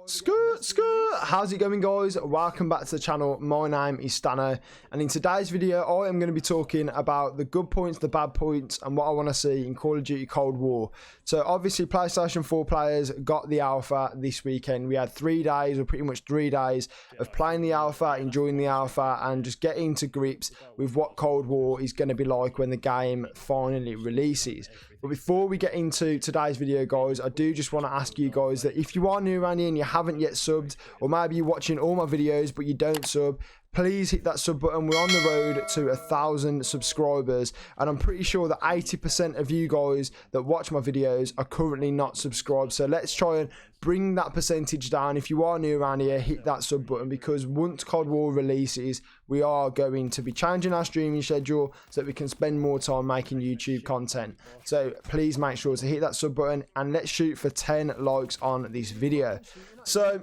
Skirt, how's it going, guys? Welcome back to the channel. My name is Stanno, and in today's video I am going to be talking about the good points, the bad points, and what I want to see in Call of Duty Cold War. So obviously PlayStation 4 players got the alpha this weekend. We had 3 days, or pretty much 3 days, of playing the alpha, enjoying the alpha, and just getting to grips with what Cold War is going to be like when the game finally releases. But before we get into today's video, guys, I do just want to ask you guys that if you are new around here and you haven't yet subbed, or maybe you're watching all my videos but you don't sub, please hit that sub button. We're on the road to 1,000 subscribers, and I'm pretty sure that 80% of you guys that watch my videos are currently not subscribed. So let's try and bring that percentage down. If you are new around here, hit that sub button, because once Cold War releases, we are going to be changing our streaming schedule so that we can spend more time making YouTube content. So please make sure to hit that sub button, and let's shoot for 10 likes on this video. So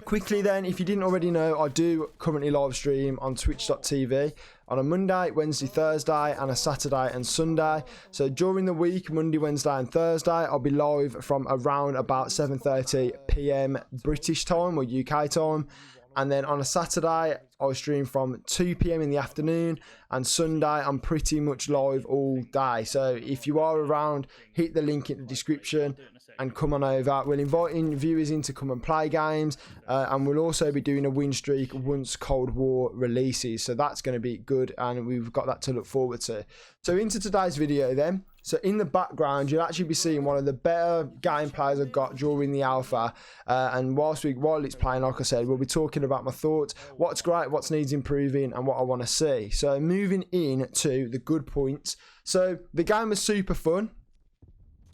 quickly then, if you didn't already know, I do currently live stream on twitch.tv on a Monday, Wednesday, Thursday, and a Saturday and Sunday. So during the week, Monday, Wednesday and Thursday, I'll be live from around about 7:30 PM British time, or UK time. And then on a Saturday, I'll stream from 2 PM in the afternoon, and Sunday I'm pretty much live all day. So if you are around, hit the link in the description and come on over. We're inviting viewers in to come and play games, and we'll also be doing a win streak once Cold War releases. So that's going to be good, and we've got that to look forward to. So into today's video then. So in the background, you'll actually be seeing one of the better gameplays I got during the alpha. And while it's playing, like I said, we'll be talking about my thoughts, what's great, what needs improving, and what I want to see. So moving in to the good points. So the game was super fun.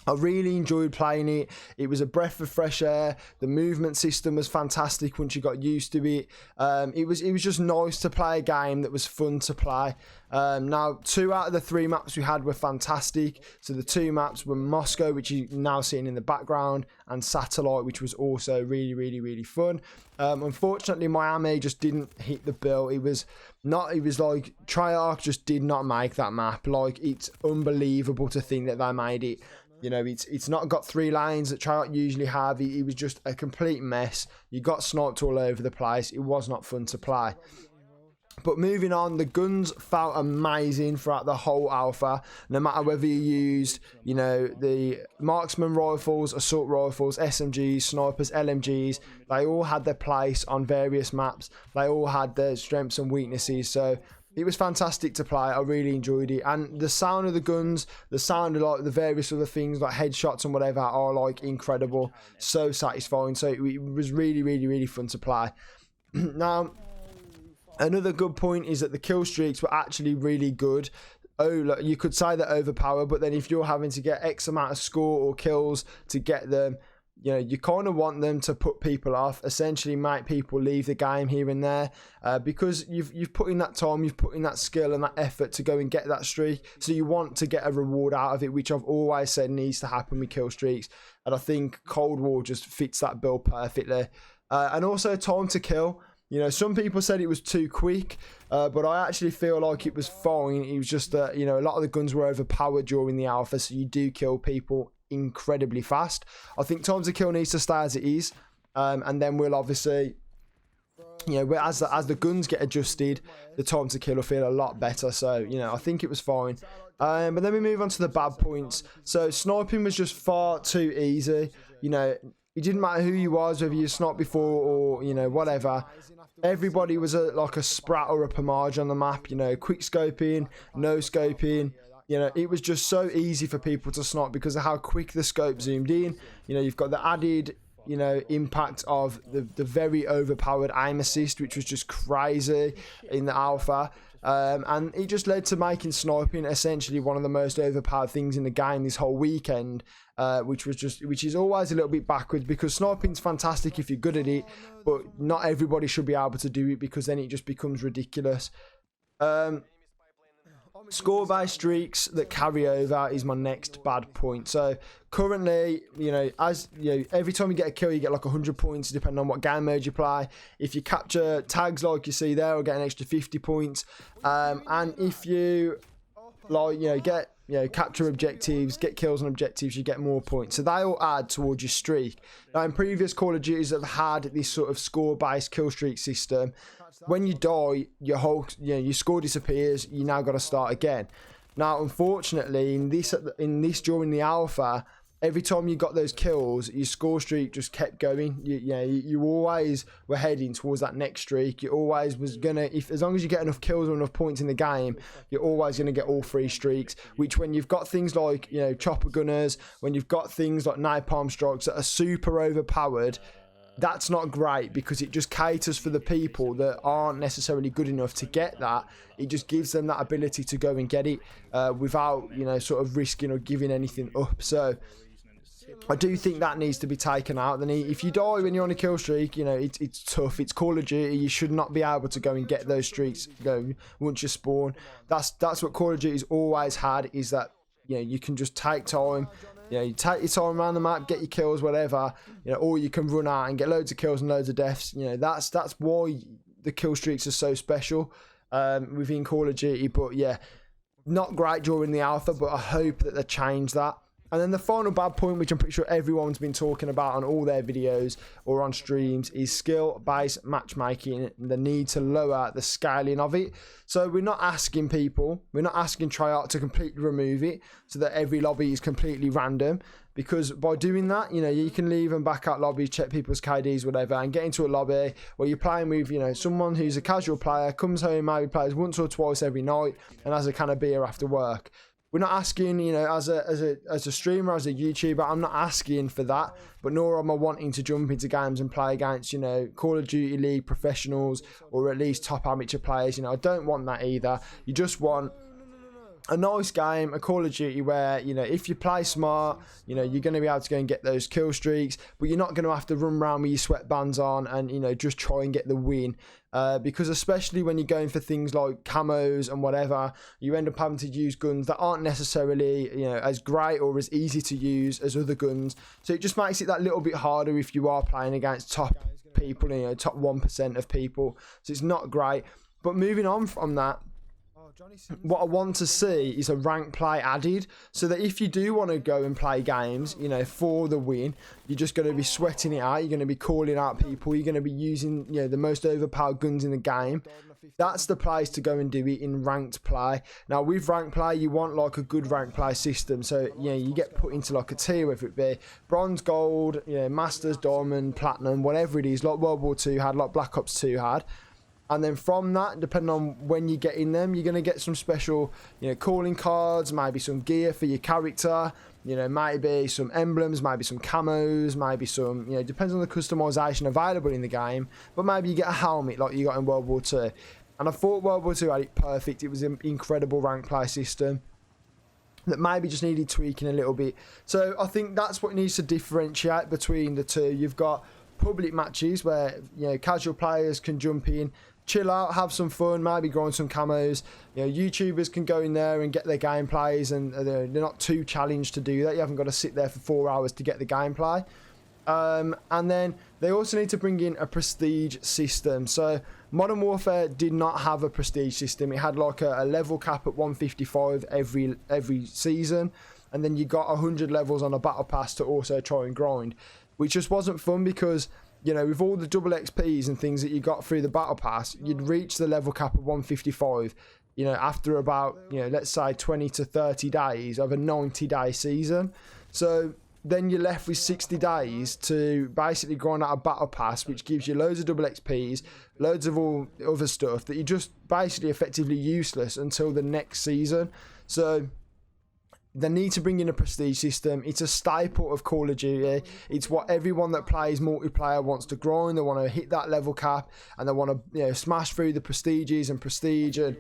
I really enjoyed playing it. It was a breath of fresh air. The movement system was fantastic once you got used to it. It was just nice to play a game that was fun to play. Now, 2 out of the 3 maps we had were fantastic. So the 2 maps were Moscow, which you're now seeing in the background, and Satellite, which was also really fun. Unfortunately, Miami just didn't hit the bill. It was like Treyarch just did not make that map. Like, it's unbelievable to think that they made it. You know, it's not got 3 lanes that Treyarch usually have. It was just a complete mess. You got sniped all over the place. It was not fun to play. But moving on, the guns felt amazing throughout the whole alpha. No matter whether you used, you know, the marksman rifles, assault rifles, SMGs, snipers, LMGs, they all had their place on various maps. They all had their strengths and weaknesses. So it was fantastic to play. I really enjoyed it, and the sound of the guns, the sound of like the various other things like headshots and whatever are like incredible, so satisfying. So it was really fun to play. Now, another good point is that the kill streaks were actually really good. Oh, look, you could say they're overpowered, but then if you're having to get X amount of score or kills to get them, you know, you kind of want them to put people off, essentially make people leave the game here and there, because you've put in that time, you've put in that skill and that effort to go and get that streak. So you want to get a reward out of it, which I've always said needs to happen with kill streaks. And I think Cold War just fits that bill perfectly. And also time to kill. You know, some people said it was too quick, but I actually feel like it was fine. It was just that, you know, a lot of the guns were overpowered during the alpha, so you do kill people incredibly fast. I think time to kill needs to stay as it is, and then we'll obviously, you know, as the guns get adjusted, the time to kill will feel a lot better. So, you know, I think it was fine. But then we move on to the bad points. So sniping was just far too easy. You know, it didn't matter who you was, whether you sniped before or, you know, whatever. Everybody was like a Sprat or a Pomage on the map. You know, quick scoping, no scoping. You know, it was just so easy for people to snipe because of how quick the scope zoomed in. You know, you've got the added, you know, impact of the very overpowered aim assist, which was just crazy in the alpha. And it just led to making sniping essentially one of the most overpowered things in the game this whole weekend, which is always a little bit backwards, because sniping's fantastic if you're good at it, but not everybody should be able to do it, because then it just becomes ridiculous. Score-based streaks that carry over is my next bad point. So currently, you know, as you know, every time you get a kill, you get like 100 points depending on what game mode you play. If you capture tags like you see there, you'll get an extra 50 points. And if you, like, you know, get capture objectives, get kills on objectives, you get more points. So they all add towards your streak. Now, in previous Call of Duties that have had this sort of score-based kill streak system, when you die, your score disappears. You now got to start again. Now, unfortunately, in this during the alpha, every time you got those kills, your score streak just kept going. You always were heading towards that next streak. You always was gonna, as long as you get enough kills or enough points in the game, you're always gonna get all 3 streaks. Which, when you've got things like chopper gunners, when you've got things like napalm strikes that are super overpowered, that's not great, because it just caters for the people that aren't necessarily good enough to get that. It just gives them that ability to go and get it without sort of risking or giving anything up. So I do think that needs to be taken out. Then if you die when you're on a kill streak, it's tough. It's Call of Duty. You should not be able to go and get those streaks once you spawn. That's what Call of Duty's always had, is that you can just take time. You take your time around the map, get your kills, whatever. Or you can run out and get loads of kills and loads of deaths. That's why the kill streaks are so special within Call of Duty. But yeah, not great during the alpha, but I hope that they change that. And then the final bad point, which I'm pretty sure everyone's been talking about on all their videos or on streams, is skill-based matchmaking and the need to lower the scaling of it. So we're not asking Treyarch to completely remove it so that every lobby is completely random, because by doing that, you can leave and back out lobbies, check people's KDs, whatever, and get into a lobby where you're playing with, someone who's a casual player, comes home, maybe plays once or twice every night, and has a can of beer after work. We're not asking, as a streamer, as a YouTuber, I'm not asking for that, but nor am I wanting to jump into games and play against, Call of Duty League professionals or at least top amateur players. I don't want that either. You just want a nice game, a Call of Duty where, if you play smart, you're going to be able to go and get those kill streaks, but you're not going to have to run around with your sweatbands on and, just try and get the win. Because especially when you're going for things like camos and whatever, you end up having to use guns that aren't necessarily, as great or as easy to use as other guns. So it just makes it that little bit harder if you are playing against top people, top 1% of people. So it's not great. But moving on from that, what I want to see is a rank play added, so that if you do want to go and play games, for the win, you're just going to be sweating it out. You're going to be calling out people. You're going to be using, the most overpowered guns in the game. That's the place to go and do it in ranked play. Now, with ranked play, you want like a good ranked play system. So, you get put into like a tier, whether it be bronze, gold, masters, diamond, platinum, whatever it is, like World War II had, like Black Ops 2 had. And then from that, depending on when you get in them, you're going to get some special, calling cards, maybe some gear for your character, maybe some emblems, maybe some camos, maybe some, depends on the customization available in the game. But maybe you get a helmet like you got in World War II. And I thought World War II had it perfect. It was an incredible rank play system that maybe just needed tweaking a little bit. So I think that's what needs to differentiate between the two. You've got public matches where, casual players can jump in, chill out, have some fun, maybe grind some camos. YouTubers can go in there and get their gameplays, and they're not too challenged to do that. You haven't got to sit there for 4 hours to get the gameplay. And then they also need to bring in a prestige system. So Modern Warfare did not have a prestige system. It had like a level cap at 155 every season, and then you got 100 levels on a battle pass to also try and grind, which just wasn't fun because, with all the double XPs and things that you got through the battle pass, you'd reach the level cap of 155, after about, let's say 20 to 30 days of a 90-day season. So then you're left with 60 days to basically grind out a battle pass, which gives you loads of double XPs, loads of all other stuff that you're just basically effectively useless until the next season. So they need to bring in a prestige system. It's a staple of Call of Duty. It's what everyone that plays multiplayer wants to grind. They want to hit that level cap, and they want to smash through the prestiges and prestige, and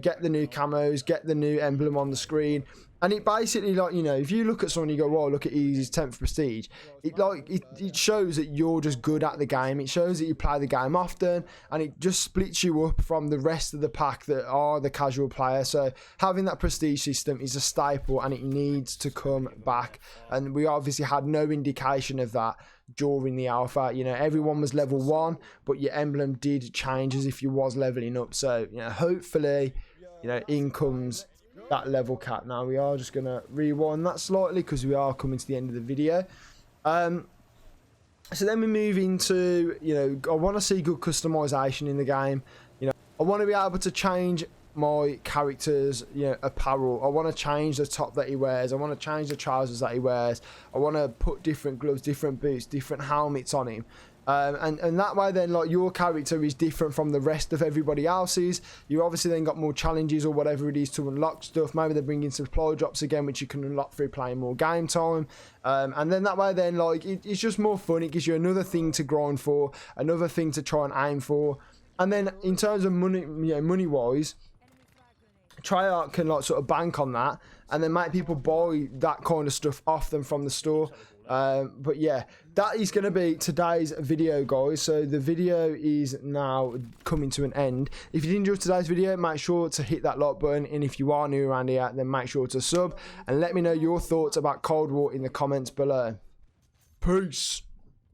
get the new camos, get the new emblem on the screen. And it basically, if you look at someone, you go, "Oh, look at his 10th prestige." It shows that you're just good at the game. It shows that you play the game often, and it just splits you up from the rest of the pack that are the casual player. So having that prestige system is a staple, and it needs to come back. And we obviously had no indication of that during the alpha. Everyone was level 1, but your emblem did change as if you was leveling up. So hopefully, in comes that level cap. Now we are just going to rewind that slightly because we are coming to the end of the video. So then we move into, you know, I want to see good customization in the game. You know, I want to be able to change my character's, you know, apparel. I want to change the top that he wears. I want to change the trousers that he wears. I want to put different gloves, different boots, different helmets on him. And that way then, like, your character is different from the rest of everybody else's. You obviously then got more challenges or whatever it is to unlock stuff. Maybe they're bringing supply drops again, which you can unlock through playing more game time. And then that way then, like, it's just more fun. It gives you another thing to grind for, another thing to try and aim for. And then in terms of money, you know, money wise, Treyarch can like sort of bank on that and then make people buy that kind of stuff off them from the store. But yeah, that is going to be today's video, guys. So the video is now coming to an end. If you did enjoy today's video, make sure to hit that like button, and if you are new around here, then make sure to sub and let me know your thoughts about Cold War in the comments below. Peace.